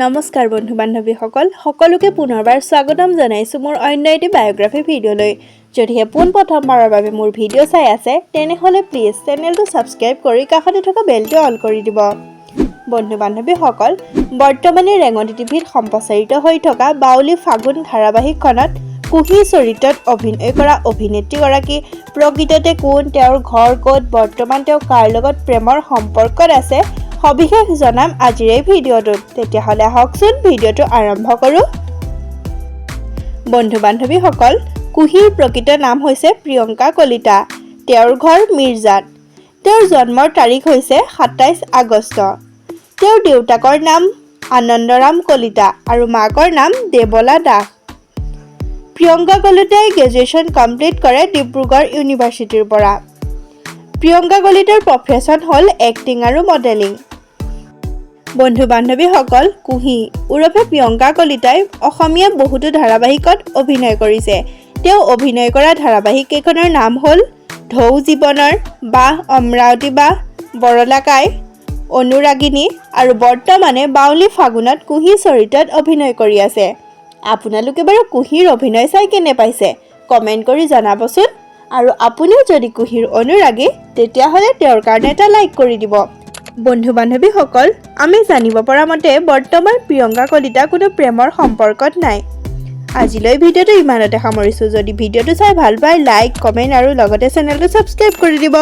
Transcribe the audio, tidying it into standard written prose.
নমস্কাৰ বন্ধু বান্ধৱীসকল সকলোকে পুনৰবাৰ স্বাগতম জনাইছো মোৰ অন্য এটি বায়োগ্ৰাফি ভিডিঅ'লৈ যদিহে পোনপ্ৰথমবাৰৰ বাবে মোৰ ভিডিঅ' চাই আছে তেনেহ'লে প্লিজ চেনেলটো সাবস্ক্ৰাইব কৰি কাষতে থকা বেলটো অন কৰি দিব বন্ধু বান্ধৱীসকল বৰ্তমানে ৰেঙনি টিভিত সম্প্ৰচাৰিত হৈ থকা বাউলী ফাগুন ধাৰাবাহিকখনত কুহি চৰিত্ৰত অভিনয় কৰা অভিনেত্ৰীগৰাকী প্ৰকৃততে কোন তেওঁৰ ঘৰ ক'ত বৰ্তমান তেওঁ কাৰ লগত প্ৰেমৰ সম্পৰ্কত আছে সবিশেষ জনাম আজিৰ এই ভিডিঅ'টোত তেতিয়াহ'লে আহকচোন ভিডিঅ'টো আৰম্ভ কৰোঁ বন্ধু বান্ধৱীসকল কুহিৰ প্ৰকৃত নাম হৈছে প্ৰিয়ংকা কলিতা তেওঁৰ ঘৰ মিৰ্জাত তেওঁৰ জন্মৰ তাৰিখ হৈছে 27 আগষ্ট তেওঁৰ দেউতাকৰ নাম আনন্দৰাম কলিতা আৰু মাকৰ নাম দেৱলা দাস প্ৰিয়ংকা কলিতাই গ্ৰেজুৱেশ্যন কমপ্লিট কৰে ডিব্ৰুগড় ইউনিভাৰ্চিটিৰ পৰা প্ৰিয়ংকা কলিতাৰ প্ৰফেশ্যন হ'ল এক্টিং আৰু মডেলিং বন্ধু বান্ধৱীসকল কুহি উৰফে প্ৰিয়ংকা কলিতাই অসমীয়া বহুতো ধাৰাবাহিকত অভিনয় কৰিছে তেওঁ অভিনয় কৰা ধাৰাবাহিক কেইখনৰ নাম হ'ল ঢৌ জীৱনৰ বাহ অমৰাৱতী বাহ বৰলাকাই অনুৰাগিনী আৰু বৰ্তমানে বাউলী ফাগুনত কুহি চৰিত্ৰত অভিনয় কৰি আছে আপোনালোকে বাৰু কুহিৰ অভিনয় চাই কেনে পাইছে কমেণ্ট কৰি জনাবচোন আৰু আপুনিও যদি কুহিৰ অনুৰাগী তেতিয়াহ'লে তেওঁৰ কাৰণে এটা লাইক কৰি দিব বন্ধু বান্ধৱীসকল আমি জানিব পৰা মতে বৰ্তমান প্ৰিয়ংকা কলিতা কোনো প্ৰেমৰ সম্পৰ্কত নাই আজিলৈ ভিডিঅ'টো ইমানতে সামৰিছোঁ যদি ভিডিঅ'টো চাই ভাল পায় লাইক কমেণ্ট আৰু লগতে চেনেলটো সাবস্ক্ৰাইব কৰি দিব